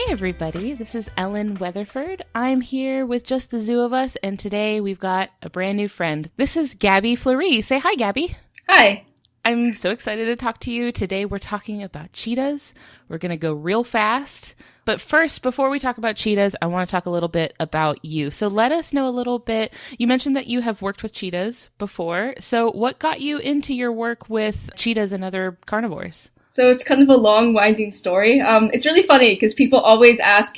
everybody, this is Ellen Weatherford. I'm here with just the zoo of us, and today we've got a brand new friend. This is Gabi Fleury. Say hi, Gabi. Hi. I'm so excited to talk to you. Today we're talking about cheetahs. We're going to go real fast. But first, before we talk about cheetahs, I want to talk a little bit about you. So let us know a little bit. You mentioned that you have worked with cheetahs before. So what got you into your work with cheetahs and other carnivores? So it's kind of a long, winding story. It's really funny because people always ask,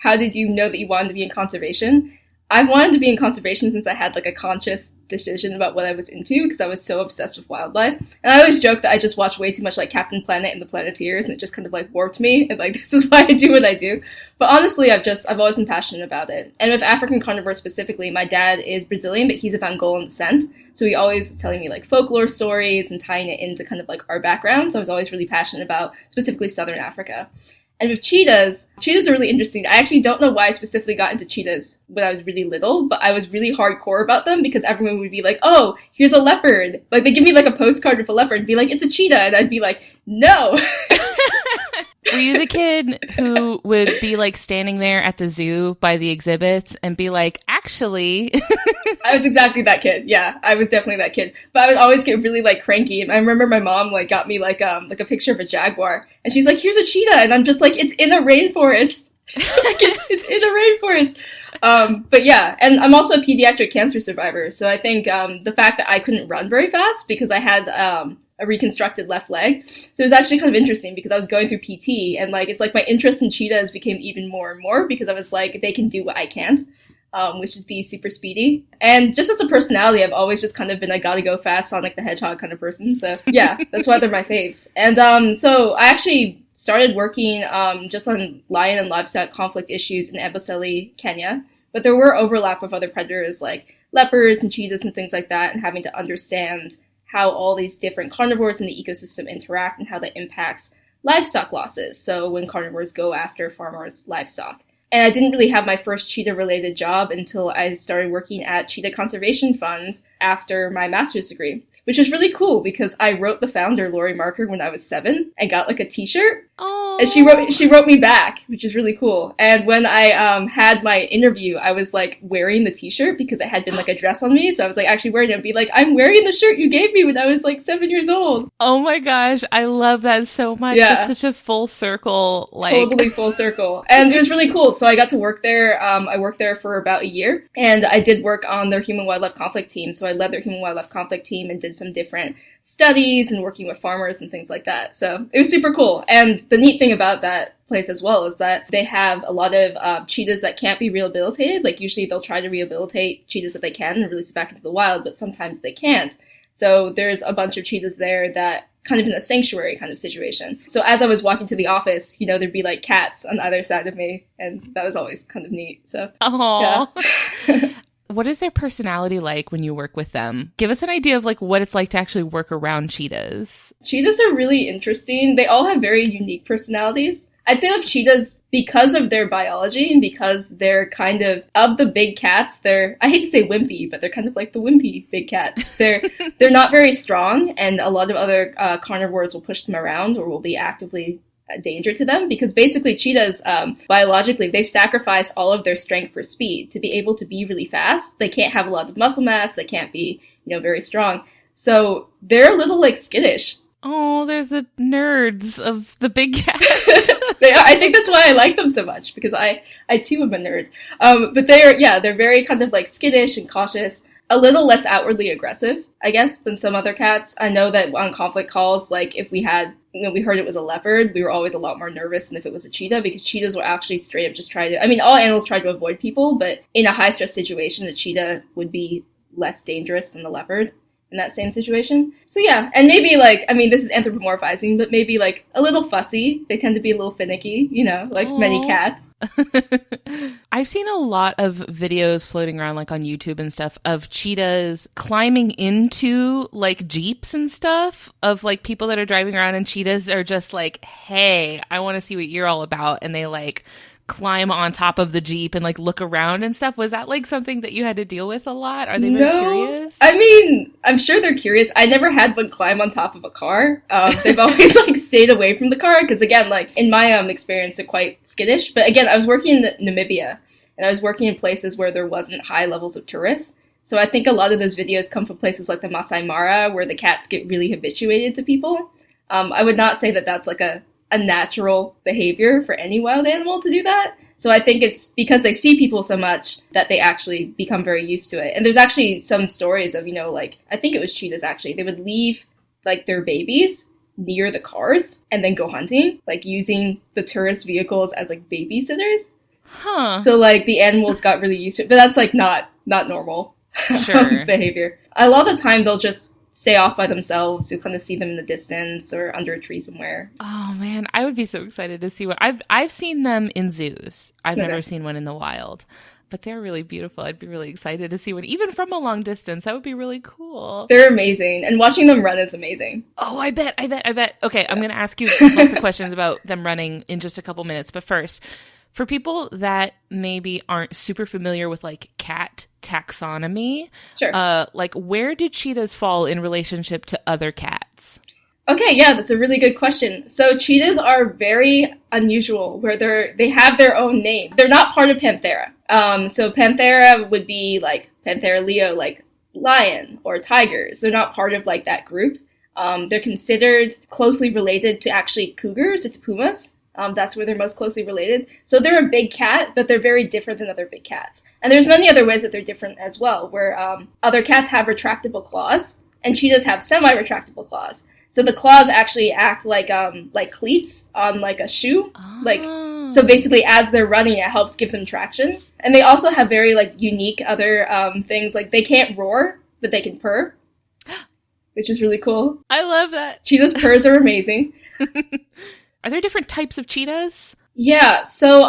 how did you know that you wanted to be in conservation? I've wanted to be in conservation since I had like a conscious decision about what I was into because I was so obsessed with wildlife. And I always joke that I just watched way too much like Captain Planet and the Planeteers, and it just kind of like warped me. And like, this is why I do what I do. But honestly, I've always been passionate about it. And with African carnivores specifically, my dad is Brazilian, but he's of Angolan descent. So he always was telling me like folklore stories and tying it into kind of like our background. So I was always really passionate about specifically Southern Africa. And with cheetahs are really interesting. I actually don't know why I specifically got into cheetahs when I was really little, but I was really hardcore about them because everyone would be like, oh, here's a leopard. Like, they give me like a postcard with a leopard and be like, it's a cheetah. And I'd be like, no. Were you the kid who would be like standing there at the zoo by the exhibits and be like, actually? I was exactly that kid. Yeah, I was definitely that kid. But I would always get really like cranky. And I remember my mom like got me like a picture of a jaguar, and she's like, "Here's a cheetah," and I'm just like, "It's in a rainforest." Like, it's in a rainforest. But yeah, and I'm also a pediatric cancer survivor, so I think the fact that I couldn't run very fast because I had a reconstructed left leg. So it was actually kind of interesting because I was going through PT, and like it's like my interest in cheetahs became even more and more because I was like, they can do what I can't, which is be super speedy. And just as a personality, I've always just kind of been a gotta go fast Sonic the Hedgehog kind of person. So yeah, that's why they're my faves. And so I actually started working just on lion and livestock conflict issues in Amboseli, Kenya. But there were overlap with other predators like leopards and cheetahs and things like that, and having to understand how all these different carnivores in the ecosystem interact and how that impacts livestock losses. So when carnivores go after farmers' livestock. And I didn't really have my first cheetah-related job until I started working at Cheetah Conservation Fund after my master's degree, which was really cool because I wrote the founder, Lori Marker, when I was 7 and got like a t-shirt. Oh. And she wrote me back, which is really cool. And when I had my interview, I was like wearing the t-shirt because it had been like a dress on me. So I was like actually wearing it and be like, I'm wearing the shirt you gave me when I was like 7 years old. Oh my gosh, I love that so much. Yeah. That's such a full circle. Like Totally full circle. And it was really cool. So I got to work there. I worked there for about a year, and I did work on their human-wildlife conflict team. So I led their human-wildlife conflict team and did some different studies and working with farmers and things like that. So it was super cool. And the neat thing about that place as well is that they have a lot of cheetahs that can't be rehabilitated. Like usually they'll try to rehabilitate cheetahs that they can and release it back into the wild, but sometimes they can't. So there's a bunch of cheetahs there that kind of in a sanctuary kind of situation. So as I was walking to the office, there'd be like cats on either side of me, and that was always kind of neat. So, aww. Yeah. What is their personality like when you work with them? Give us an idea of like what it's like to actually work around cheetahs. Cheetahs are really interesting. They all have very unique personalities. I'd say with cheetahs, because of their biology and because they're kind of the big cats, I hate to say wimpy, but they're kind of like the wimpy big cats. They're not very strong, and a lot of other carnivores will push them around or will be actively a danger to them, because basically cheetahs, biologically, they've sacrificed all of their strength for speed. To be able to be really fast, they can't have a lot of muscle mass, they can't be, very strong. So they're a little like skittish. Oh, they're the nerds of the big cats. They are. I think that's why I like them so much, because I too am a nerd. But they're very kind of like skittish and cautious, a little less outwardly aggressive, I guess, than some other cats. I know that on conflict calls, like if we had, we heard it was a leopard, we were always a lot more nervous than if it was a cheetah, because cheetahs will actually straight up just try to, all animals try to avoid people, but in a high stress situation, the cheetah would be less dangerous than the leopard in that same situation. So yeah, and maybe like, this is anthropomorphizing, but maybe like a little fussy. They tend to be a little finicky, like Aww. many cats. I've seen a lot of videos floating around like on YouTube and stuff of cheetahs climbing into like Jeeps and stuff, of like people that are driving around, and cheetahs are just like, hey, I want to see what you're all about. And they like climb on top of the Jeep and like look around and stuff. Was that like something that you had to deal with a lot? Are they very curious? I mean, I'm sure they're curious. I never had one climb on top of a car. They've always like stayed away from the car because, again, like in my experience, they're quite skittish. But again, I was working in Namibia, and I was working in places where there wasn't high levels of tourists. So I think a lot of those videos come from places like the Masai Mara, where the cats get really habituated to people. I would not say that that's like a natural behavior for any wild animal to do that. So I think it's because they see people so much that they actually become very used to it. And there's actually some stories of, like, I think it was cheetahs actually. They would leave like their babies near the cars and then go hunting, like using the tourist vehicles as like babysitters. Huh. So like the animals got really used to it, but that's like not normal. Sure. Behavior. A lot of the time they'll just stay off by themselves. You'll kind of see them in the distance or under a tree somewhere. Oh man, I would be so excited to see one. I've seen them in zoos. I've never seen one in the wild, but they're really beautiful. I'd be really excited to see one, even from a long distance. That would be really cool. They're amazing, and watching them run is amazing. Oh, I bet. Okay, yeah. I'm going to ask you lots of questions about them running in just a couple minutes, but first, for people that maybe aren't super familiar with like cat taxonomy, sure. Like where do cheetahs fall in relationship to other cats? Okay, yeah, that's a really good question. So cheetahs are very unusual where they have their own name. They're not part of Panthera. So Panthera would be like Panthera leo, like lion or tigers. They're not part of like that group. They're considered closely related to actually cougars or to pumas. That's where they're most closely related. So they're a big cat, but they're very different than other big cats. And there's many other ways that they're different as well, where other cats have retractable claws, and cheetahs have semi-retractable claws. So the claws actually act like cleats on like a shoe. Oh. So basically, as they're running, it helps give them traction. And they also have very like unique other things. Like they can't roar, but they can purr, which is really cool. I love that. Cheetahs' purrs are amazing. Are there different types of cheetahs? Yeah, so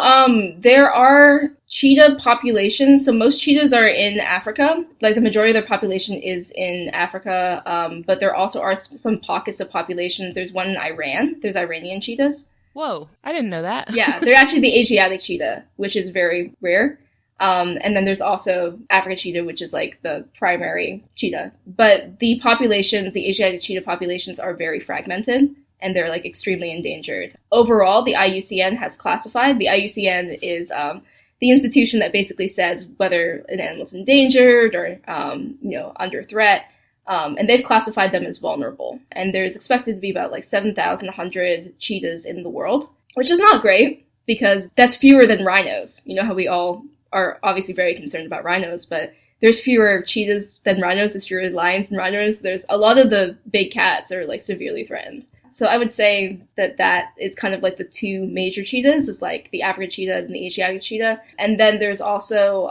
there are cheetah populations. So most cheetahs are in Africa. Like the majority of their population is in Africa, but there also are some pockets of populations. There's one in Iran. There's Iranian cheetahs. Whoa, I didn't know that. Yeah, they're actually the Asiatic cheetah, which is very rare. And then there's also African cheetah, which is like the primary cheetah. But the populations, the Asiatic cheetah populations are very fragmented. And they're like extremely endangered. Overall, the IUCN has classified. The IUCN is the institution that basically says whether an animal's endangered or under threat. And they've classified them as vulnerable. And there's expected to be about like 7,100 cheetahs in the world, which is not great because that's fewer than rhinos. You know how we all are obviously very concerned about rhinos, but there's fewer cheetahs than rhinos, there's fewer lions than rhinos. There's a lot of the big cats are like severely threatened. So I would say that is kind of like the two major cheetahs, is like the African cheetah and the Asiatic cheetah. And then there's also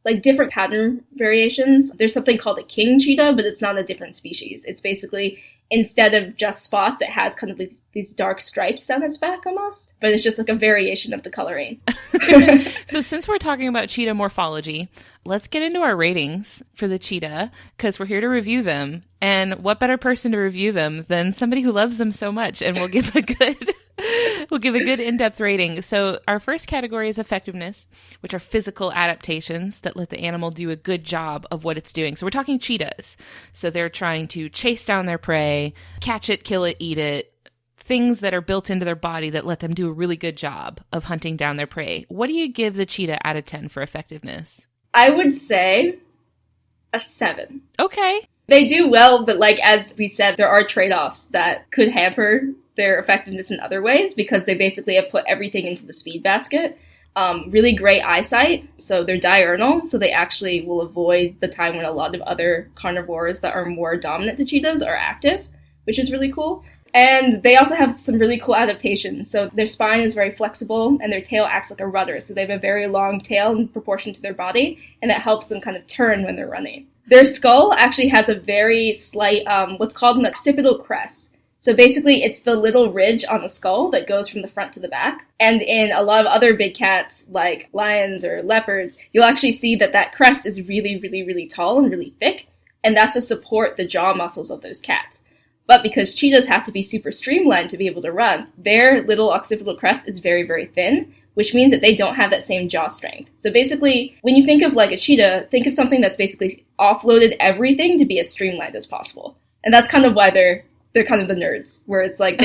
like different pattern variations. There's something called a king cheetah, but it's not a different species. It's basically, instead of just spots, it has kind of these dark stripes down its back almost. But it's just like a variation of the coloring. So since we're talking about cheetah morphology, let's get into our ratings for the cheetah, because we're here to review them. And what better person to review them than somebody who loves them so much, and we'll give a good in-depth rating. So our first category is effectiveness, which are physical adaptations that let the animal do a good job of what it's doing. So we're talking cheetahs. So they're trying to chase down their prey, catch it, kill it, eat it, things that are built into their body that let them do a really good job of hunting down their prey. What do you give the cheetah out of 10 for effectiveness? I would say a 7. Okay. They do well, but like as we said, there are trade-offs that could hamper their effectiveness in other ways because they basically have put everything into the speed basket. Really great eyesight, so they're diurnal, so they actually will avoid the time when a lot of other carnivores that are more dominant to cheetahs are active, which is really cool. And they also have some really cool adaptations. So their spine is very flexible and their tail acts like a rudder. So they have a very long tail in proportion to their body, and it helps them kind of turn when they're running. Their skull actually has a very slight, what's called an occipital crest. So basically it's the little ridge on the skull that goes from the front to the back. And in a lot of other big cats like lions or leopards, you'll actually see that crest is really, really, really tall and really thick. And that's to support the jaw muscles of those cats. But because cheetahs have to be super streamlined to be able to run, their little occipital crest is very, very thin, which means that they don't have that same jaw strength. So basically, when you think of like a cheetah, think of something that's basically offloaded everything to be as streamlined as possible. And that's kind of why they're kind of the nerds, where it's like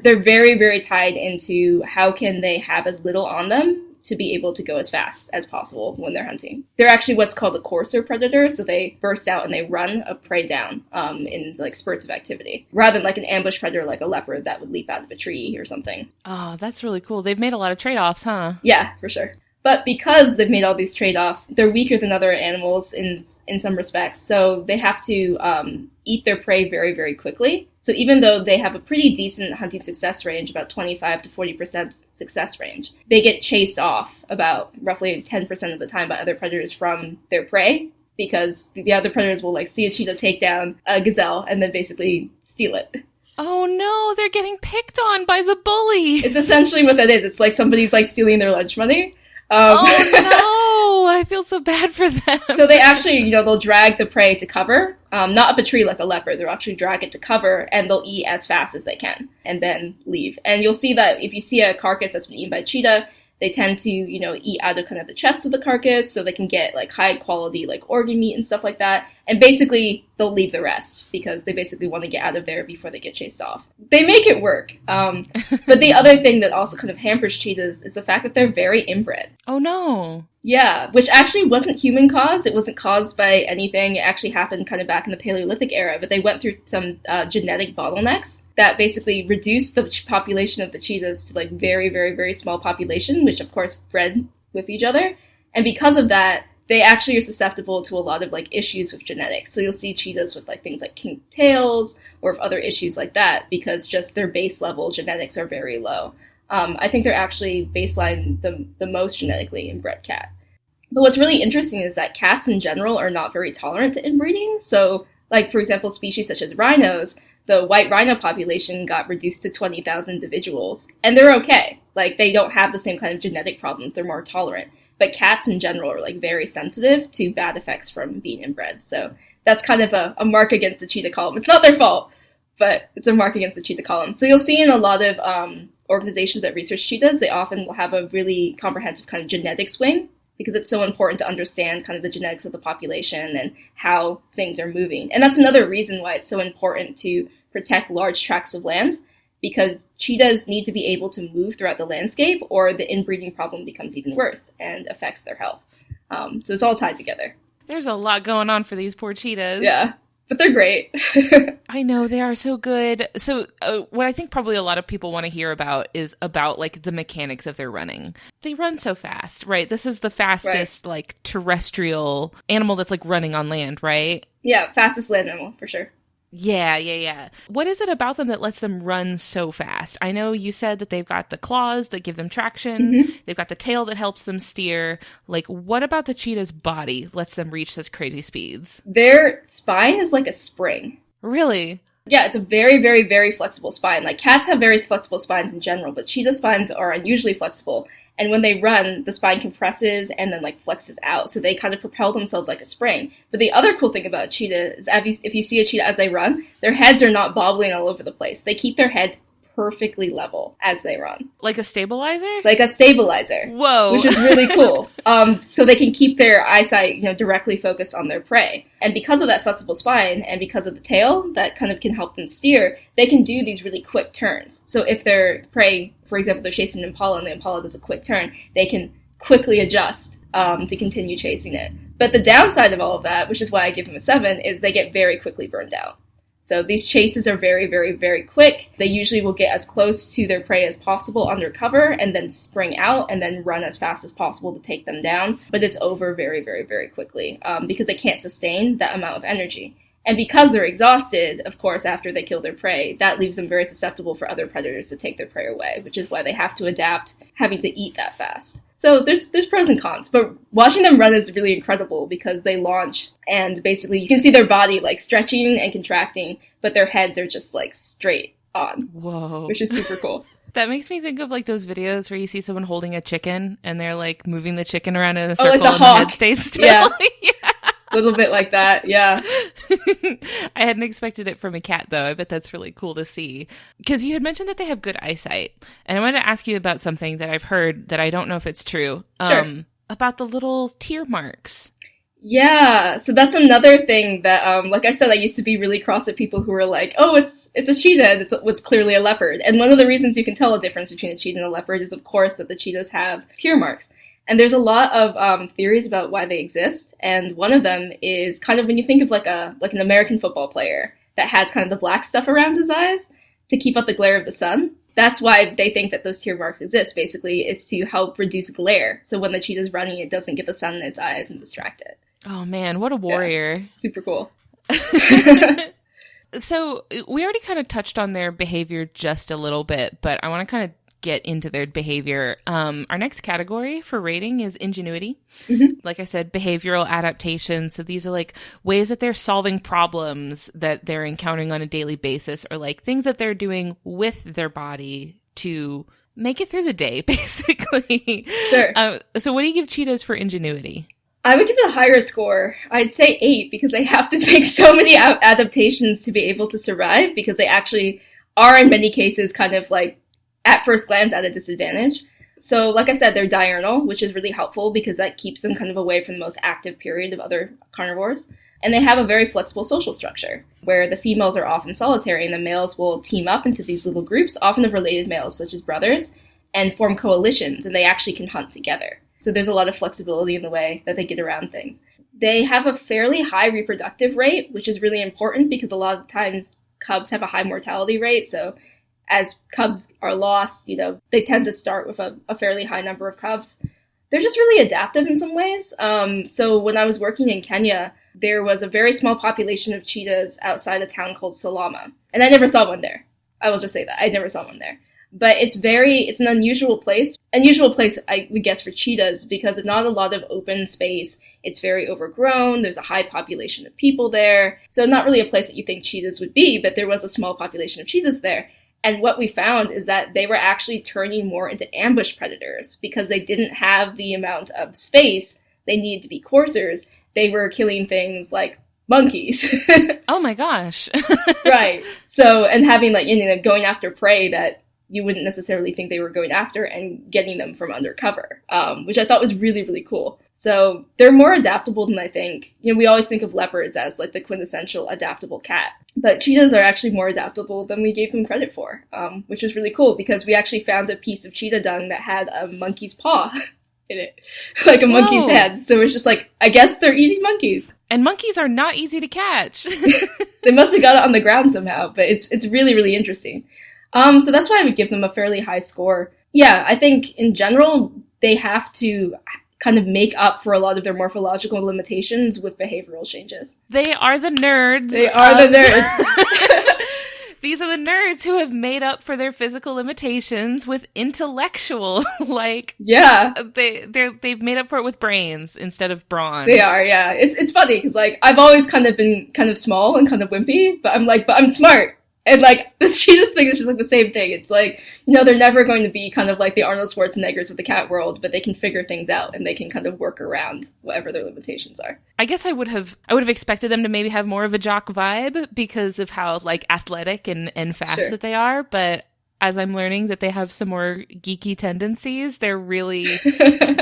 they're very, very tied into how can they have as little on them to be able to go as fast as possible when they're hunting. They're actually what's called a courser predator, so they burst out and they run a prey down in like spurts of activity, rather than like an ambush predator like a leopard that would leap out of a tree or something. Oh, that's really cool. They've made a lot of trade-offs, huh? Yeah, for sure. But because they've made all these trade-offs, they're weaker than other animals in some respects, so they have to eat their prey very, very quickly. So even though they have a pretty decent hunting success range, about 25 to 40% success range, they get chased off about roughly 10% of the time by other predators from their prey, because the other predators will like see a cheetah take down a gazelle and then basically steal it. Oh no, they're getting picked on by the bullies. It's essentially what that is. It's like somebody's like stealing their lunch money. Oh no, I feel so bad for them. So they actually, they'll drag the prey to cover, not up a tree like a leopard. They'll actually drag it to cover, and they'll eat as fast as they can, and then leave. And you'll see that if you see a carcass that's been eaten by a cheetah, they tend to, eat out of kind of the chest of the carcass, so they can get like high quality like organ meat and stuff like that. And basically, they'll leave the rest because they basically want to get out of there before they get chased off. They make it work. But the other thing that also kind of hampers cheetahs is the fact that they're very inbred. Oh no. Yeah, which actually wasn't human caused. It wasn't caused by anything. It actually happened kind of back in the Paleolithic era, but they went through some genetic bottlenecks that basically reduced the population of the cheetahs to like very, very, very small population, which of course bred with each other. And because of that, they actually are susceptible to a lot of like issues with genetics. So you'll see cheetahs with like things like kinked tails or other issues like that because just their base level genetics are very low. I think they're actually baseline the most genetically inbred cat. But what's really interesting is that cats in general are not very tolerant to inbreeding. So, like, for example, species such as rhinos, the white rhino population got reduced to 20,000 individuals. And they're okay. Like, they don't have the same kind of genetic problems. They're more tolerant. But cats in general are, like, very sensitive to bad effects from being inbred. So that's kind of a mark against the cheetah column. It's not their fault, but it's a mark against the cheetah column. So you'll see in a lot of organizations that research cheetahs, they often will have a really comprehensive kind of genetics wing because it's so important to understand kind of the genetics of the population and how things are moving. And that's another reason why it's so important to protect large tracts of land, because cheetahs need to be able to move throughout the landscape or the inbreeding problem becomes even worse and affects their health. So it's all tied together. There's a lot going on for these poor cheetahs. Yeah. But they're great. I know, they are so good. So what I think probably a lot of people want to hear about is about like the mechanics of their running. They run so fast, right? This is the fastest like terrestrial animal that's like running on land, right? Yeah, fastest land animal for sure. Yeah. What is it about them that lets them run so fast? I know you said that they've got the claws that give them traction. Mm-hmm. They've got the tail that helps them steer. Like, what about the cheetah's body lets them reach such crazy speeds? Their spine is like a spring. Really? Yeah, it's a very, very, very flexible spine. Like, cats have very flexible spines in general, but cheetah spines are unusually flexible. And when they run, the spine compresses and then like flexes out. So they kind of propel themselves like a spring. But the other cool thing about a cheetah is if you see a cheetah as they run, their heads are not bobbling all over the place. They keep their heads perfectly level as they run. Like a stabilizer? Like a stabilizer. Whoa. Which is really cool. So they can keep their eyesight, directly focused on their prey. And because of that flexible spine and because of the tail that kind of can help them steer, they can do these really quick turns. So if their prey, for example, they're chasing an impala and the impala does a quick turn, they can quickly adjust to continue chasing it. But the downside of all of that, which is why I give them a 7, is they get very quickly burned out. So these chases are very, very, very quick. They usually will get as close to their prey as possible under cover and then spring out and then run as fast as possible to take them down. But it's over very, very, very quickly because they can't sustain that amount of energy. And because they're exhausted, of course, after they kill their prey, that leaves them very susceptible for other predators to take their prey away, which is why they have to adapt having to eat that fast. So there's pros and cons, but watching them run is really incredible because they launch and basically you can see their body like stretching and contracting, but their heads are just like straight on. Whoa. Which is super cool. That makes me think of like those videos where you see someone holding a chicken and they're like moving the chicken around in a circle like the and hawk. the head stays still. Yeah. Yeah. A little bit like that, yeah. I hadn't expected it from a cat, though. I bet that's really cool to see. Because you had mentioned that they have good eyesight. And I wanted to ask you about something that I've heard that I don't know if it's true. Sure. About the little tear marks. Yeah, so that's another thing that, like I said, I used to be really cross at people who were like, "Oh, it's a cheetah, and it's what's clearly a leopard." And one of the reasons you can tell a difference between a cheetah and a leopard is, of course, that the cheetahs have tear marks. And there's a lot of theories about why they exist. And one of them is kind of when you think of like an American football player that has kind of the black stuff around his eyes to keep out the glare of the sun. That's why they think that those tear marks exist, basically, is to help reduce glare. So when the cheetah's running, it doesn't get the sun in its eyes and distract it. Oh, man, what a warrior. Yeah, super cool. So we already kind of touched on their behavior just a little bit, but I want to kind of get into their behavior. Our next category for rating is ingenuity. Mm-hmm. Like I said, behavioral adaptation. So these are like ways that they're solving problems that they're encountering on a daily basis, or like things that they're doing with their body to make it through the day, basically. Sure. So what do you give cheetahs for ingenuity? I would give it a higher score. I'd say 8 because they have to make so many adaptations to be able to survive, because they actually are in many cases kind of like at first glance at a disadvantage. So like I said, they're diurnal, which is really helpful because that keeps them kind of away from the most active period of other carnivores. And they have a very flexible social structure where the females are often solitary and the males will team up into these little groups, often of related males such as brothers, and form coalitions, and they actually can hunt together. So there's a lot of flexibility in the way that they get around things. They have a fairly high reproductive rate, which is really important because a lot of times cubs have a high mortality rate. So as cubs are lost, they tend to start with a fairly high number of cubs. They're just really adaptive in some ways. So when I was working in Kenya, there was a very small population of cheetahs outside a town called Salama. And I never saw one there. I will just say that. I never saw one there. But it's an unusual place. Unusual place, I would guess, for cheetahs because it's not a lot of open space. It's very overgrown. There's a high population of people there. So not really a place that you think cheetahs would be, but there was a small population of cheetahs there. And what we found is that they were actually turning more into ambush predators because they didn't have the amount of space they needed to be coursers. They were killing things like monkeys. Oh my gosh. Right. So, and having going after prey that you wouldn't necessarily think they were going after and getting them from undercover, which I thought was really, really cool. So they're more adaptable than I think. We always think of leopards as like the quintessential adaptable cat, but cheetahs are actually more adaptable than we gave them credit for, which was really cool because we actually found a piece of cheetah dung that had a monkey's paw in it, like a monkey's head. So it's just like, I guess they're eating monkeys. And monkeys are not easy to catch. They must have got it on the ground somehow, but it's really, really interesting. So that's why I would give them a fairly high score. Yeah, I think in general, they have to kind of make up for a lot of their morphological limitations with behavioral changes. They are the nerds. They are the nerds. These are the nerds who have made up for their physical limitations with intellectual, yeah. They've made up for it with brains instead of brawn. They are, yeah. It's funny because I've always kind of been kind of small and kind of wimpy, but I'm smart. And the cheetahs thing is just the same thing. It's they're never going to be kind of like the Arnold Schwarzeneggers of the cat world, but they can figure things out and they can kind of work around whatever their limitations are. I guess I would have expected them to maybe have more of a jock vibe because of how athletic and fast that they are, but as I'm learning that they have some more geeky tendencies, they're really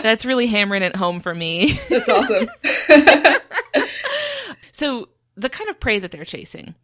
that's really hammering it home for me. That's awesome. So the kind of prey that they're chasing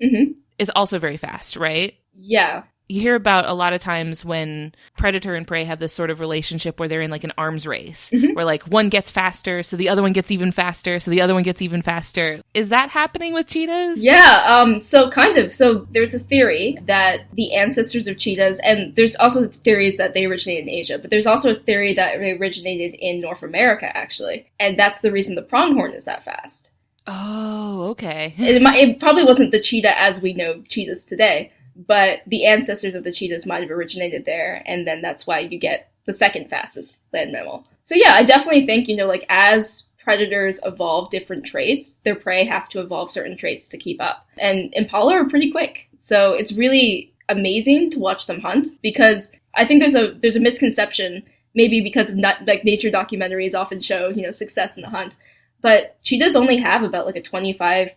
is also very fast, right? Yeah. You hear about a lot of times when predator and prey have this sort of relationship where they're in an arms race, where one gets faster, so the other one gets even faster, so the other one gets even faster. Is that happening with cheetahs? Yeah, so kind of. So there's a theory that the ancestors of cheetahs, and there's also theories that they originated in Asia, but there's also a theory that they originated in North America, actually. And that's the reason the pronghorn is that fast. Oh, okay. It probably wasn't the cheetah as we know cheetahs today, but the ancestors of the cheetahs might have originated there, and then that's why you get the second fastest land mammal. So yeah, I definitely think, as predators evolve different traits, their prey have to evolve certain traits to keep up. And impala are pretty quick. So it's really amazing to watch them hunt, because I think there's a misconception, maybe because of nature documentaries often show, success in the hunt. But cheetahs only have about a 25%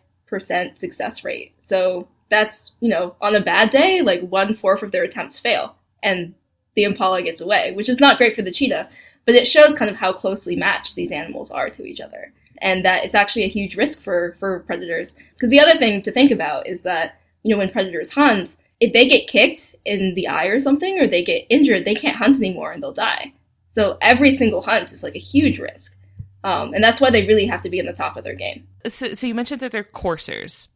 success rate. So that's, on a bad day, like 1/4 of their attempts fail and the impala gets away, which is not great for the cheetah, but it shows kind of how closely matched these animals are to each other. And that it's actually a huge risk for predators. Because the other thing to think about is that, when predators hunt, if they get kicked in the eye or something, or they get injured, they can't hunt anymore and they'll die. So every single hunt is like a huge risk. And that's why they really have to be in the top of their game. So you mentioned that they're coursers.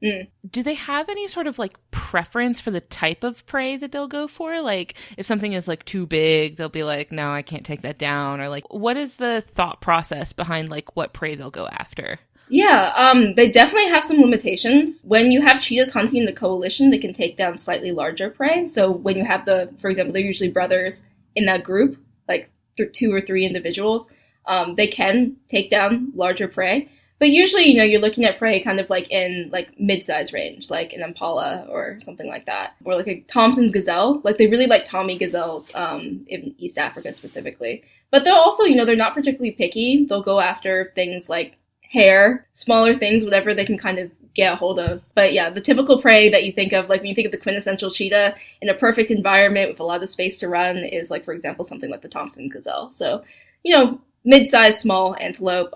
Do they have any sort of like preference for the type of prey that they'll go for? Like if something is like too big, they'll be like, no, I can't take that down. Or like, what is the thought process behind like what prey they'll go after? Yeah, they definitely have some limitations. When you have cheetahs hunting in the coalition, they can take down slightly larger prey. So when you have for example, they're usually brothers in that group, like 2 or 3 individuals. They can take down larger prey, but usually, you're looking at prey kind of like in like mid-size range, like an impala or something like that, or like a Thompson's gazelle. Like they really like Tommy gazelles, in East Africa specifically. But they'll also, they're not particularly picky. They'll go after things like hare, smaller things, whatever they can kind of get a hold of. But yeah, the typical prey that you think of, like when you think of the quintessential cheetah in a perfect environment with a lot of space to run, is like, for example, something like the Thompson gazelle. So, mid-sized, small antelope.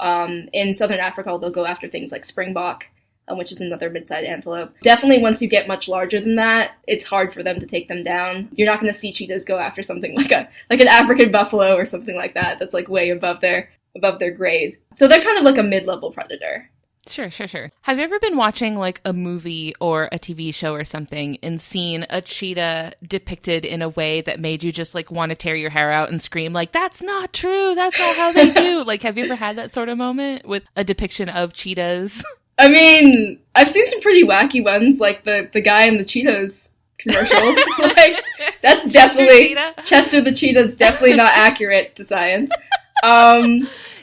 In southern Africa, they'll go after things like springbok, which is another mid-sized antelope. Definitely, once you get much larger than that, it's hard for them to take them down. You're not going to see cheetahs go after something like an African buffalo or something like that. That's like way above their grade. So they're kind of like a mid-level predator. Sure. Have you ever been watching like a movie or a TV show or something and seen a cheetah depicted in a way that made you just like want to tear your hair out and scream like, that's not true, that's not how they do? Like, have you ever had that sort of moment with a depiction of cheetahs? I mean, I've seen some pretty wacky ones, like the guy in the Cheetos commercials. Like, that's definitely Chester the cheetah's definitely not accurate to science.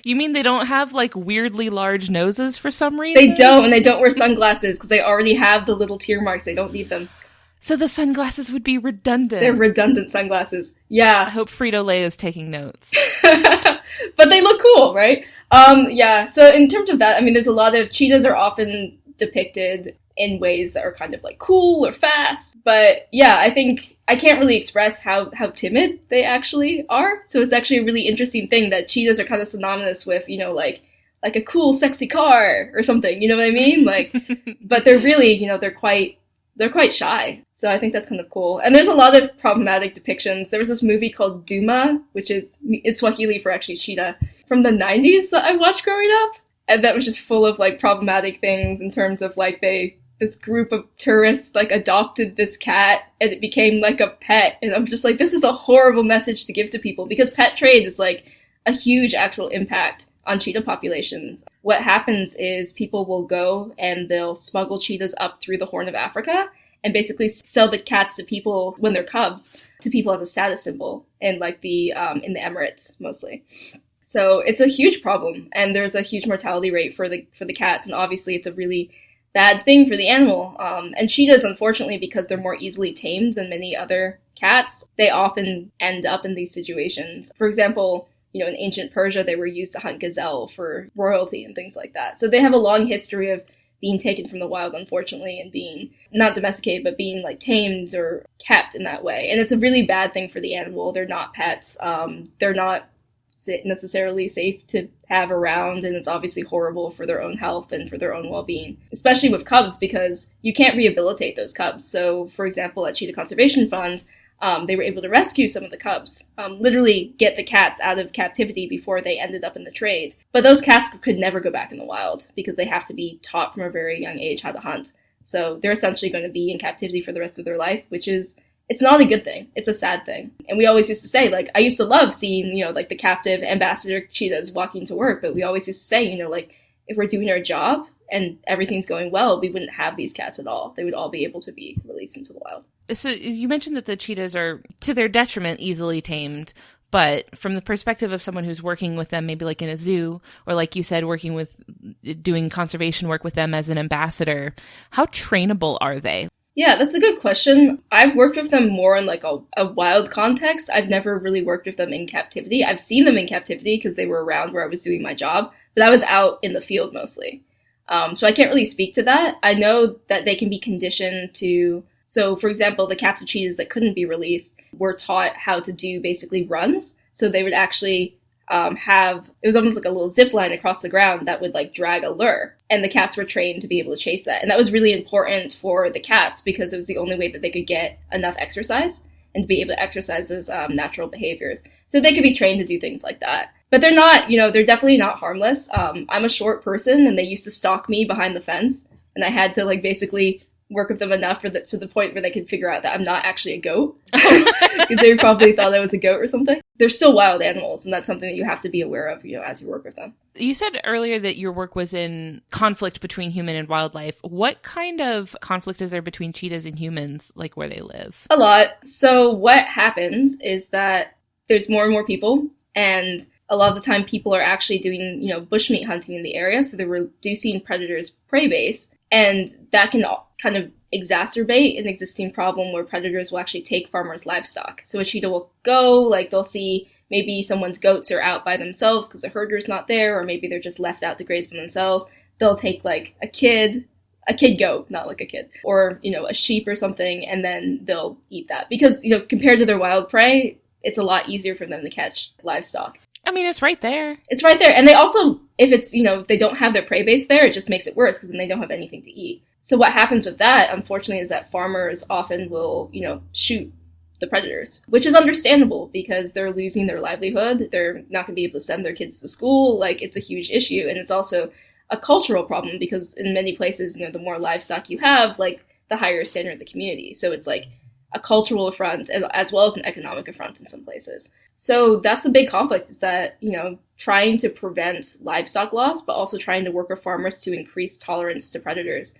You mean they don't have, like, weirdly large noses for some reason? They don't, and they don't wear sunglasses because they already have the little tear marks. They don't need them. So the sunglasses would be redundant. They're redundant sunglasses. Yeah. I hope Frito-Lay is taking notes. But they look cool, right? Yeah, so in terms of that, I mean, there's a lot of... Cheetahs are often depicted in ways that are kind of, like, cool or fast. But, yeah, I think... I can't really express how timid they actually are. So it's actually a really interesting thing that cheetahs are kind of synonymous with, like a cool, sexy car or something. You know what I mean? Like, but they're really, they're quite shy. So I think that's kind of cool. And there's a lot of problematic depictions. There was this movie called Duma, which is Swahili for actually cheetah, from the 90s that I watched growing up. And that was just full of, like, problematic things in terms of, like, this group of tourists, like, adopted this cat, and it became, like, a pet. And I'm just like, this is a horrible message to give to people, because pet trade is, like, a huge actual impact on cheetah populations. What happens is people will go and they'll smuggle cheetahs up through the Horn of Africa and basically sell the cats to people when they're cubs, to people as a status symbol in, like, in the Emirates, mostly. So it's a huge problem, and there's a huge mortality rate for the cats, and obviously it's a really bad thing for the animal. And cheetahs, unfortunately, because they're more easily tamed than many other cats, they often end up in these situations. For example, in ancient Persia, they were used to hunt gazelle for royalty and things like that. So they have a long history of being taken from the wild, unfortunately, and being not domesticated, but being, like, tamed or kept in that way. And it's a really bad thing for the animal. They're not pets. They're not necessarily safe to have around, and it's obviously horrible for their own health and for their own well-being, especially with cubs, because you can't rehabilitate those cubs. So, for example, at Cheetah Conservation Fund, they were able to rescue some of the cubs, literally get the cats out of captivity before they ended up in the trade. But those cats could never go back in the wild because they have to be taught from a very young age how to hunt. So they're essentially going to be in captivity for the rest of their life, which is... It's not a good thing. It's a sad thing. And we always used to say, like, I used to love seeing, like, the captive ambassador cheetahs walking to work, but we always used to say, like, if we're doing our job and everything's going well, we wouldn't have these cats at all. They would all be able to be released into the wild. So you mentioned that the cheetahs are, to their detriment, easily tamed, but from the perspective of someone who's working with them, maybe like in a zoo, or like you said, doing conservation work with them as an ambassador, how trainable are they? Yeah, that's a good question. I've worked with them more in, like, a wild context. I've never really worked with them in captivity. I've seen them in captivity because they were around where I was doing my job, but I was out in the field mostly. So I can't really speak to that. I know that they can be conditioned to, so for example, the captive cheetahs that couldn't be released were taught how to do basically runs. So they would actually it was almost like a little zip line across the ground that would like drag a lure. And the cats were trained to be able to chase that. And that was really important for the cats because it was the only way that they could get enough exercise and to be able to exercise those natural behaviors. So they could be trained to do things like that. But they're not, they're definitely not harmless. I'm a short person and they used to stalk me behind the fence. And I had to like basically work with them enough to the point where they could figure out that I'm not actually a goat. Because they probably thought I was a goat or something. They're still wild animals, and that's something that you have to be aware of, as you work with them. You said earlier that your work was in conflict between human and wildlife. What kind of conflict is there between cheetahs and humans, like where they live? A lot. So what happens is that there's more and more people, and a lot of the time people are actually doing, bushmeat hunting in the area, so they're reducing predators' prey base, and that can kind of exacerbate an existing problem where predators will actually take farmers' livestock. So a cheetah will go, they'll see maybe someone's goats are out by themselves because the herder's not there, or maybe they're just left out to graze by themselves. They'll take like a kid goat, not like a kid, or, a sheep or something, and then they'll eat that. Because, compared to their wild prey, it's a lot easier for them to catch livestock. I mean, it's right there. It's right there. And they also, if it's, they don't have their prey base there, it just makes it worse because then they don't have anything to eat. So what happens with that, unfortunately, is that farmers often will, shoot the predators, which is understandable because they're losing their livelihood. They're not going to be able to send their kids to school. It's a huge issue. And it's also a cultural problem because in many places, the more livestock you have, the higher standard of the community. So it's like a cultural affront as well as an economic affront in some places. So that's a big conflict is that, trying to prevent livestock loss, but also trying to work with farmers to increase tolerance to predators,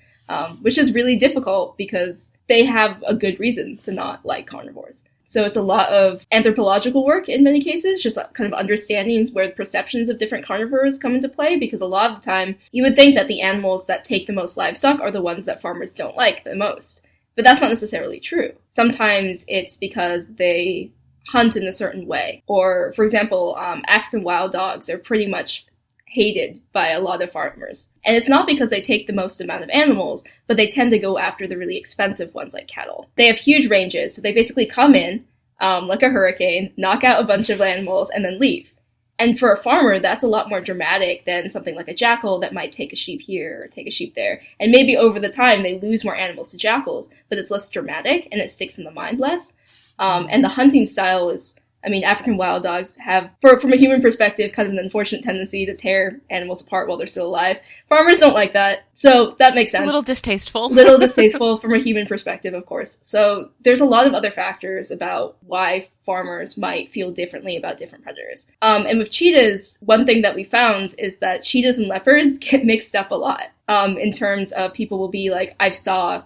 which is really difficult because they have a good reason to not like carnivores. So it's a lot of anthropological work in many cases, just kind of understanding where perceptions of different carnivores come into play, because a lot of the time you would think that the animals that take the most livestock are the ones that farmers don't like the most. But that's not necessarily true. Sometimes it's because they hunt in a certain way. Or, for example, African wild dogs are pretty much hated by a lot of farmers. And it's not because they take the most amount of animals, but they tend to go after the really expensive ones like cattle. They have huge ranges, so they basically come in like a hurricane, knock out a bunch of animals, and then leave. And for a farmer, that's a lot more dramatic than something like a jackal that might take a sheep here or take a sheep there. And maybe over the time, they lose more animals to jackals, but it's less dramatic and it sticks in the mind less. And the hunting style is, African wild dogs have, from a human perspective, kind of an unfortunate tendency to tear animals apart while they're still alive. Farmers don't like that, so that makes sense. A little distasteful. Little distasteful from a human perspective, of course. So there's a lot of other factors about why farmers might feel differently about different predators. And with cheetahs, one thing that we found is that cheetahs and leopards get mixed up a lot. In terms of people will be like, I saw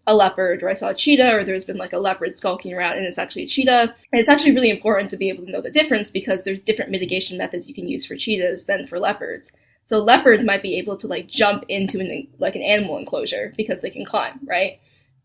a leopard, or I saw a cheetah, or there's been like a leopard skulking around and it's actually a cheetah. And it's actually really important to be able to know the difference because there's different mitigation methods you can use for cheetahs than for leopards. So leopards might be able to jump into an animal enclosure because they can climb, right?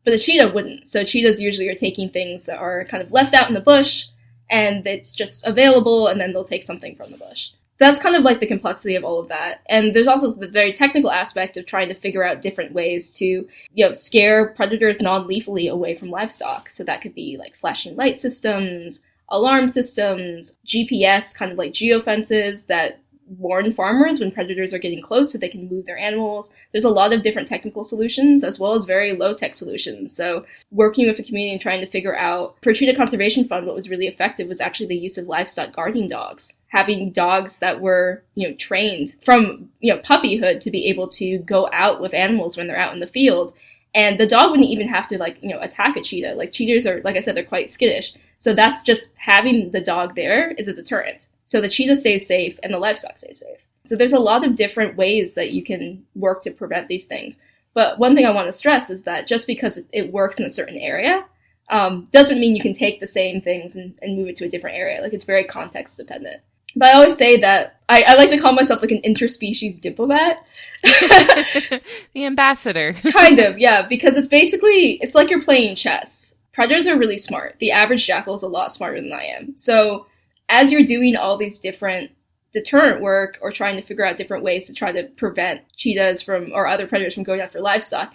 But a cheetah wouldn't. So cheetahs usually are taking things that are kind of left out in the bush and it's just available and then they'll take something from the bush. That's kind of the complexity of all of that. And there's also the very technical aspect of trying to figure out different ways to, scare predators non-lethally away from livestock. So that could be flashing light systems, alarm systems, GPS, kind of geofences that warn farmers when predators are getting close so they can move their animals. There's a lot of different technical solutions as well as very low-tech solutions. So working with the community and trying to figure out, for Cheetah Conservation Fund, what was really effective was actually the use of livestock guarding dogs. Having dogs that were, trained from, puppyhood to be able to go out with animals when they're out in the field. And the dog wouldn't even have to, attack a cheetah. Cheetahs are, like I said, they're quite skittish. So that's just having the dog there is a deterrent. So the cheetah stays safe and the livestock stays safe. So there's a lot of different ways that you can work to prevent these things. But one thing I want to stress is that just because it works in a certain area, doesn't mean you can take the same things and move it to a different area. It's very context dependent. But I always say that I like to call myself an interspecies diplomat. The ambassador. Kind of, yeah, because it's like you're playing chess. Predators are really smart. The average jackal is a lot smarter than I am. So as you're doing all these different deterrent work or trying to figure out different ways to try to prevent cheetahs from or other predators from going after livestock,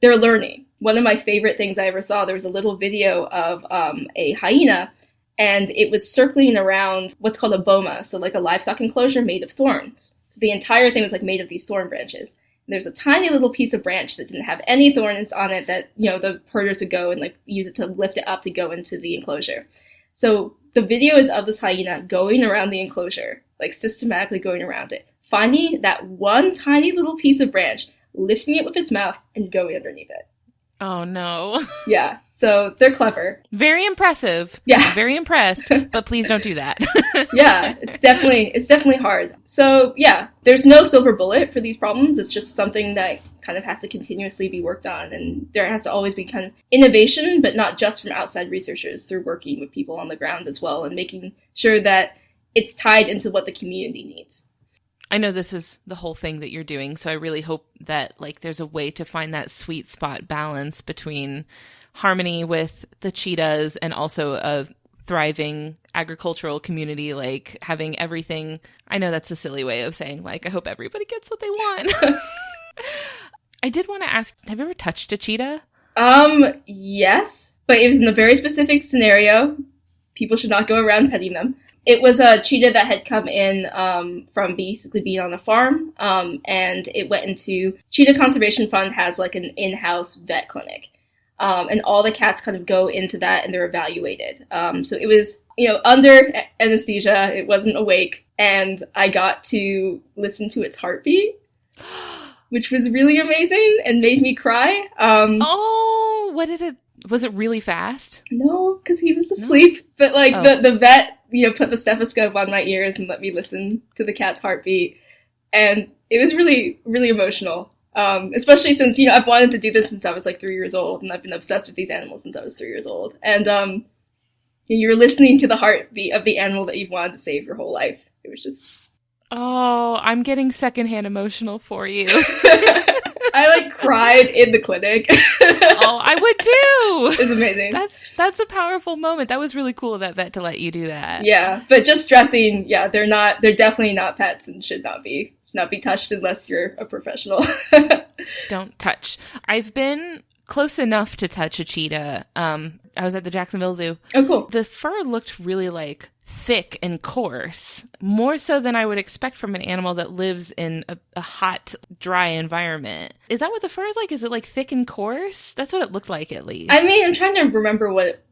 they're learning. One of my favorite things I ever saw, there was a little video of a hyena, and it was circling around what's called a boma, so like a livestock enclosure made of thorns. So the entire thing was like made of these thorn branches. And there's a tiny little piece of branch that didn't have any thorns on it that, you know, the herders would go and like use it to lift it up to go into the enclosure. So the video is of this hyena going around the enclosure, like systematically going around it, finding that one tiny little piece of branch, lifting it with its mouth, and going underneath it. Oh, no. Yeah, so they're clever. Very impressive. Yeah. Very impressed, but please don't do that. Yeah, it's definitely hard. So, yeah, there's no silver bullet for these problems. It's just something that kind of has to continuously be worked on, and there has to always be kind of innovation, but not just from outside researchers, through working with people on the ground as well, and making sure that it's tied into what the community needs. I know this is the whole thing that you're doing, so I really hope that like there's a way to find that sweet spot balance between harmony with the cheetahs and also a thriving agricultural community, like having everything. I know that's a silly way of saying like I hope everybody gets what they want. I did want to ask, have you ever touched a cheetah? Yes, but it was in a very specific scenario. People should not go around petting them. It was a cheetah that had come in from basically being on a farm, and it went into... Cheetah Conservation Fund has like an in-house vet clinic, and all the cats kind of go into that and they're evaluated. So it was, you know, under anesthesia, it wasn't awake, and I got to listen to its heartbeat, which was really amazing and made me cry. Was it really fast? No, because he was asleep. No. But like the vet, you know, put the stethoscope on my ears and let me listen to the cat's heartbeat, and it was really, really emotional. Especially since, you know, I've wanted to do this since I was like 3 years old, and I've been obsessed with these animals since I was 3 years old. And you're listening to the heartbeat of the animal that you've wanted to save your whole life. It was just... Oh, I'm getting secondhand emotional for you. I like cried in the clinic. Oh, I would too. It was amazing. That's a powerful moment. That was really cool of that vet to let you do that. Yeah, but just stressing, yeah, they're definitely not pets and should not be touched unless you're a professional. Don't touch. I've been close enough to touch a cheetah. I was at the Jacksonville Zoo. Oh, cool. The fur looked really like thick and coarse, more so than I would expect from an animal that lives in a hot, dry environment. Is that what the fur is like? Is it like thick and coarse? That's what it looked like, at least. I mean, I'm trying to remember what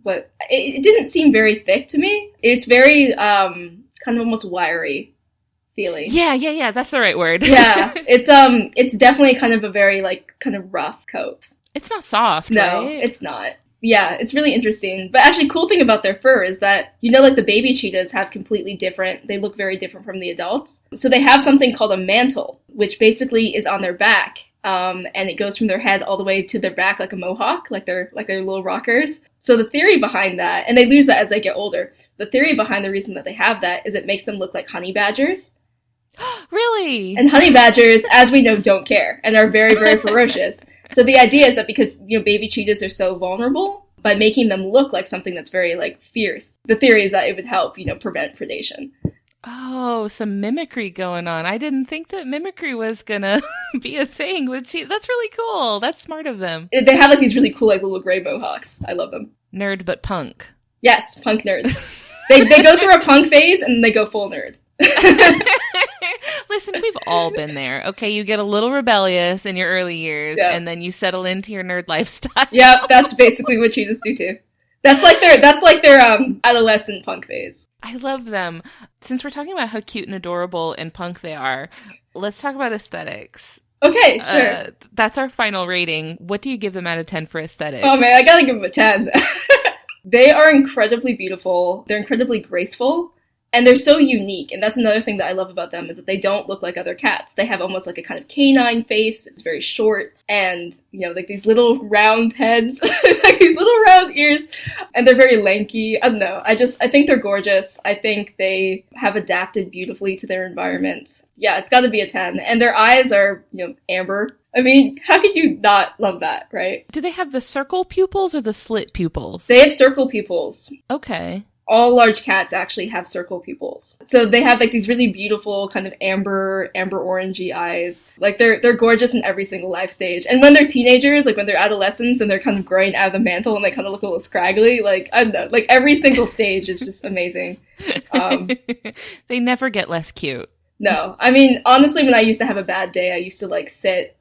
it didn't seem very thick to me. It's very kind of almost wiry feeling. Yeah. That's the right word. Yeah, it's definitely kind of a very like kind of rough coat. It's not soft, no, right? It's not. Yeah, it's really interesting. But actually, cool thing about their fur is that, you know, like the baby cheetahs have completely different, they look very different from the adults. So they have something called a mantle, which basically is on their back. And it goes from their head all the way to their back like a mohawk, like they're little rockers. So the theory behind that, and they lose that as they get older, the theory behind the reason that they have that is it makes them look like honey badgers. Really? And honey badgers, as we know, don't care and are very, very ferocious. So the idea is that because, you know, baby cheetahs are so vulnerable, by making them look like something that's very, like, fierce, the theory is that it would help, you know, prevent predation. Oh, some mimicry going on. I didn't think that mimicry was gonna be a thing with cheetahs. That's really cool. That's smart of them. They have, like, these really cool, like, little gray mohawks. I love them. Nerd but punk. Yes, punk nerds. They go through a punk phase, and then they go full nerd. Listen, we've all been there. Okay, you get a little rebellious in your early years, and then you settle into your nerd lifestyle. Yep, that's basically what cheetahs do too. That's like their adolescent punk phase. I love them. Since we're talking about how cute and adorable and punk they are, let's talk about aesthetics. Okay, sure. That's our final rating. What do you give them out of 10 for aesthetics? Oh man, I gotta give them a 10. They are incredibly beautiful. They're incredibly graceful. And they're so unique, and that's another thing that I love about them, is that they don't look like other cats. They have almost like a kind of canine face. It's very short, and, you know, like these little round heads, like these little round ears, and they're very lanky. I don't know. I think they're gorgeous. I think they have adapted beautifully to their environment. Yeah, it's gotta be a 10. And their eyes are, you know, amber. I mean, how could you not love that, right? Do they have the circle pupils or the slit pupils? They have circle pupils. Okay. all large cats actually have circle pupils. So they have like these really beautiful kind of amber orangey eyes. Like they're gorgeous in every single life stage. And when they're teenagers, like when they're adolescents and they're kind of growing out of the mantle and they kind of look a little scraggly, like I don't know, like every single stage is just amazing. They never get less cute. No, I mean, honestly, when I used to have a bad day, I used to like sit,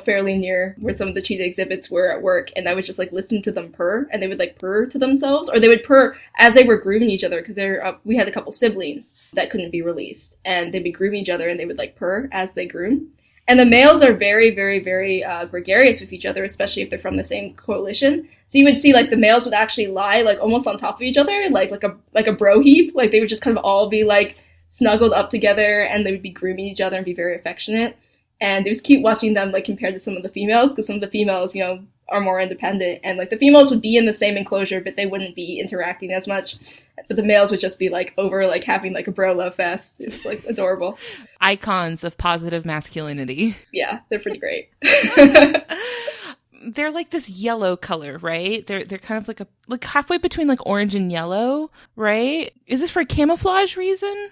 fairly near where some of the cheetah exhibits were at work, and I would just like listen to them purr, and they would like purr to themselves, or they would purr as they were grooming each other, because we had a couple siblings that couldn't be released, and they'd be grooming each other, and they would like purr as they groom. And the males are very, very, very gregarious with each other, especially if they're from the same coalition. So you would see like the males would actually lie like almost on top of each other, like a bro heap. Like they would just kind of all be like snuggled up together, and they would be grooming each other and be very affectionate. And it was cute watching them like compared to some of the females, because some of the females, are more independent, and like the females would be in the same enclosure, but they wouldn't be interacting as much. But the males would just be like over like having like a bro love fest. It was like adorable. Icons of positive masculinity. Yeah, they're pretty great. They're like this yellow color, right? They're kind of like halfway between like orange and yellow, right? Is this for a camouflage reason?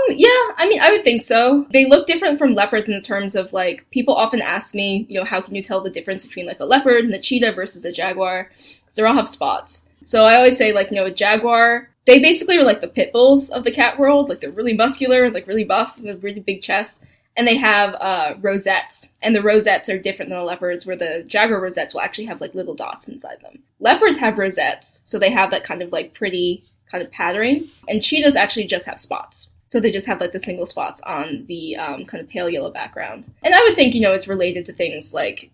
Yeah, I mean, I would think so. They look different from leopards in the terms of, like, people often ask me, how can you tell the difference between, like, a leopard and a cheetah versus a jaguar? Because they all have spots. So I always say, like, a jaguar, they basically are like the pit bulls of the cat world. Like, they're really muscular, like, really buff, with really big chests. And they have, rosettes. And the rosettes are different than the leopards, where the jaguar rosettes will actually have, like, little dots inside them. Leopards have rosettes, so they have that kind of, like, pretty kind of patterning. And cheetahs actually just have spots. So they just have like the single spots on the kind of pale yellow background. And I would think, it's related to things like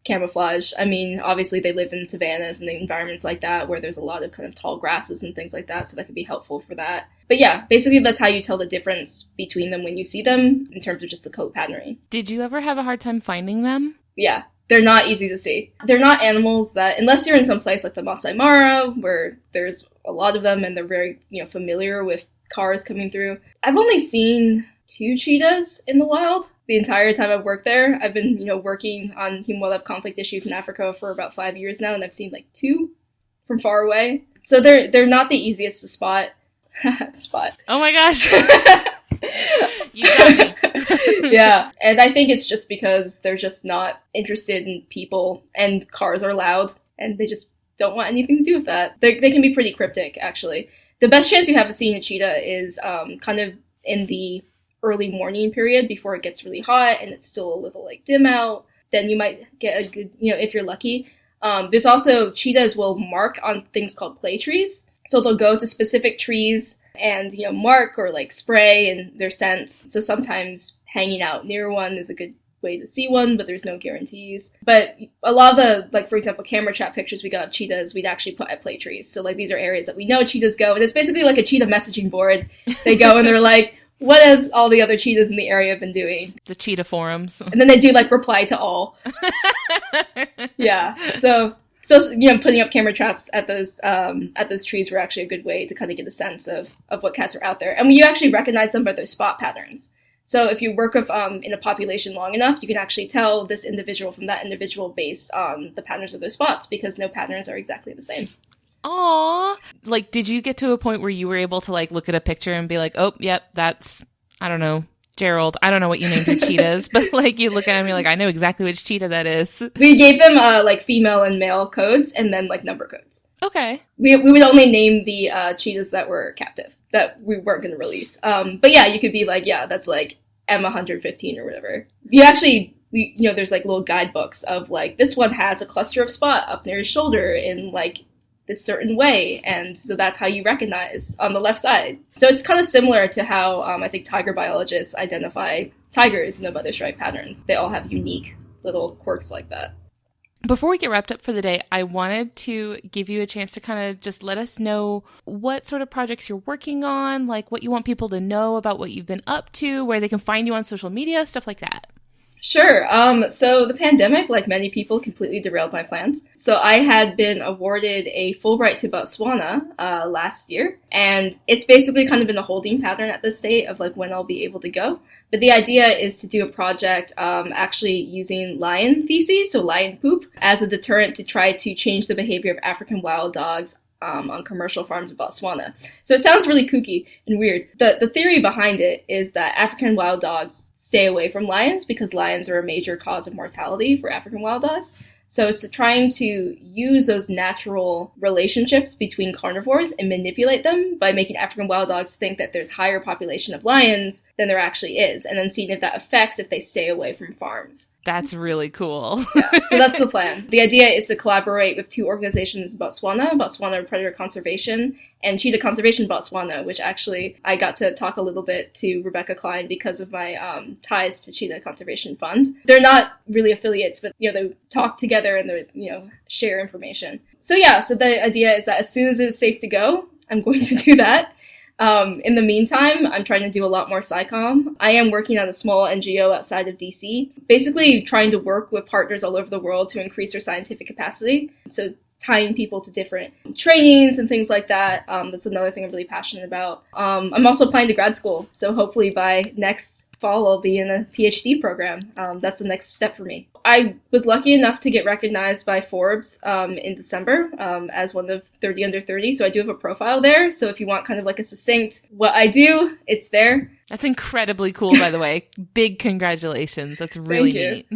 camouflage. I mean, obviously they live in savannas and environments like that where there's a lot of kind of tall grasses and things like that. So that could be helpful for that. But yeah, basically that's how you tell the difference between them when you see them in terms of just the coat patterning. Did you ever have a hard time finding them? Yeah. They're not easy to see. They're not animals that, unless you're in some place like the Masai Mara, where there's a lot of them and they're very, familiar with cars coming through. I've only seen 2 cheetahs in the wild the entire time I've worked there. I've been, working on human wildlife conflict issues in Africa for about 5 years now, and I've seen like 2 from far away. So they're not the easiest to spot. Oh my gosh. You got me. Yeah, and I think it's just because they're just not interested in people, and cars are loud, and they just don't want anything to do with that. They can be pretty cryptic, actually. The best chance you have of seeing a cheetah is kind of in the early morning period before it gets really hot and it's still a little like dim out. Then you might get a good, if you're lucky. There's also cheetahs will mark on things called play trees. So they'll go to specific trees and, mark or like spray and their scent. So sometimes hanging out near one is a good way to see one, but there's no guarantees. But a lot of the, like, for example, camera trap pictures we got of cheetahs, we'd actually put at play trees. So, like, these are areas that we know cheetahs go, and it's basically like a cheetah messaging board. They go and they're like, what has all the other cheetahs in the area been doing? The cheetah forums. And then they do, like, reply to all. Yeah. So, putting up camera traps at those trees were actually a good way to kind of get a sense of what cats are out there. And you actually recognize them by their spot patterns. So if you work with in a population long enough, you can actually tell this individual from that individual based on the patterns of their spots, because no patterns are exactly the same. Aww. Like, did you get to a point where you were able to, like, look at a picture and be like, oh, yep, that's, I don't know, Gerald. I don't know what you named your cheetahs, but, like, you look at them and you're like, I know exactly which cheetah that is. We gave them, like, female and male codes and then, like, number codes. Okay. We would only name the cheetahs that were captive, that we weren't going to release. But yeah, you could be like, yeah, that's like M115 or whatever. You actually, there's like little guidebooks of like, this one has a cluster of spot up near his shoulder in like this certain way. And so that's how you recognize on the left side. So it's kind of similar to how I think tiger biologists identify tigers, by their stripe patterns. They all have unique little quirks like that. Before we get wrapped up for the day, I wanted to give you a chance to kind of just let us know what sort of projects you're working on, like what you want people to know about what you've been up to, where they can find you on social media, stuff like that. Sure. So the pandemic, like many people, completely derailed my plans. So I had been awarded a Fulbright to Botswana last year, and it's basically kind of been a holding pattern at this state of like when I'll be able to go. But the idea is to do a project actually using lion feces, so lion poop, as a deterrent to try to change the behavior of African wild dogs on commercial farms in Botswana. So it sounds really kooky and weird. The theory behind it is that African wild dogs stay away from lions because lions are a major cause of mortality for African wild dogs. So it's trying to use those natural relationships between carnivores and manipulate them by making African wild dogs think that there's higher population of lions than there actually is, and then seeing if that affects if they stay away from farms. That's really cool. Yeah, so that's the plan. The idea is to collaborate with 2 organizations in Botswana Predator Conservation and Cheetah Conservation Botswana, which actually I got to talk a little bit to Rebecca Klein because of my ties to Cheetah Conservation Fund. They're not really affiliates, but they talk together and they share information. So the idea is that as soon as it's safe to go, I'm going to do that. In the meantime, I'm trying to do a lot more SciComm. I am working on a small NGO outside of DC, basically trying to work with partners all over the world to increase their scientific capacity. So tying people to different trainings and things like that. That's another thing I'm really passionate about. I'm also applying to grad school. So hopefully by next fall, I'll be in a PhD program. That's the next step for me. I was lucky enough to get recognized by Forbes in December as one of 30 under 30. So I do have a profile there. So if you want kind of like a succinct what I do, it's there. That's incredibly cool, by the way. Big congratulations. That's really neat.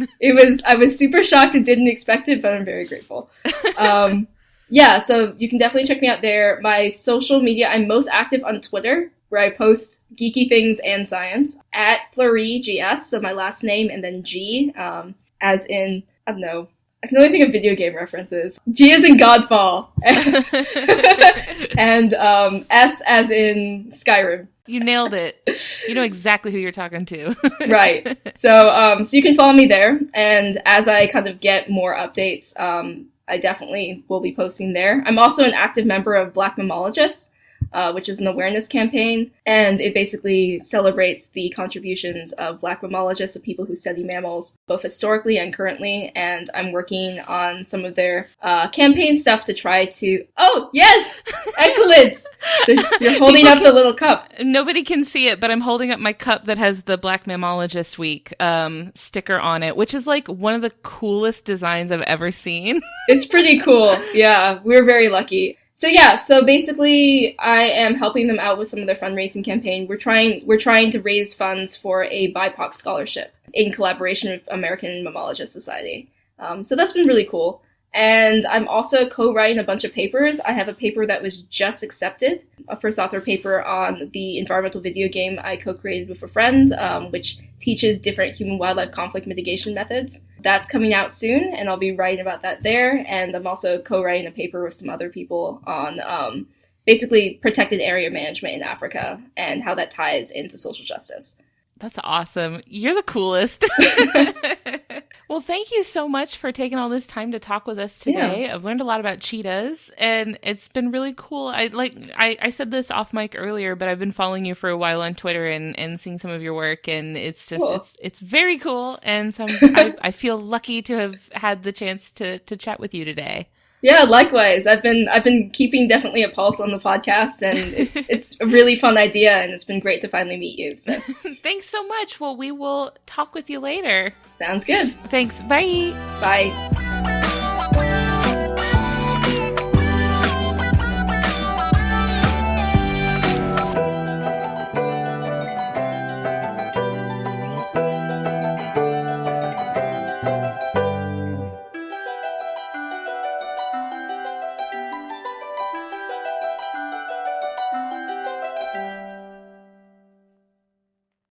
I was super shocked and didn't expect it, but I'm very grateful. So you can definitely check me out there. My social media, I'm most active on Twitter, where I post geeky things and science, at Fleury GS, so my last name and then G, as in, I don't know, I can only think of video game references. G as in Godfall, and S as in Skyrim. You nailed it. You know exactly who you're talking to. Right. So you can follow me there, and as I kind of get more updates, I definitely will be posting there. I'm also an active member of Black Mammalogists, which is an awareness campaign, and it basically celebrates the contributions of Black mammalogists, of people who study mammals, both historically and currently, and I'm working on some of their campaign stuff to try to... Oh, yes! Excellent! So you're holding up the little cup. Nobody can see it, but I'm holding up my cup that has the Black Mammalogist Week sticker on it, which is like one of the coolest designs I've ever seen. It's pretty cool. Yeah, we're very lucky. So basically I am helping them out with some of their fundraising campaign. We're trying to raise funds for a BIPOC scholarship in collaboration with American Mammalogists Society. So that's been really cool. And I'm also co-writing a bunch of papers. I have a paper that was just accepted, a first author paper on the environmental video game I co-created with a friend, which teaches different human-wildlife conflict mitigation methods. That's coming out soon, and I'll be writing about that there. And I'm also co-writing a paper with some other people on basically protected area management in Africa and how that ties into social justice. That's awesome. You're the coolest. Well, thank you so much for taking all this time to talk with us today. Yeah. I've learned a lot about cheetahs, and it's been really cool. I said this off mic earlier, but I've been following you for a while on Twitter and seeing some of your work, and it's just cool. It's very cool, and so I feel lucky to have had the chance to chat with you today. Yeah, likewise. I've been keeping definitely a pulse on the podcast, and it's a really fun idea, and it's been great to finally meet you. So thanks so much. Well, we will talk with you later. Sounds good. Thanks. Bye. Bye.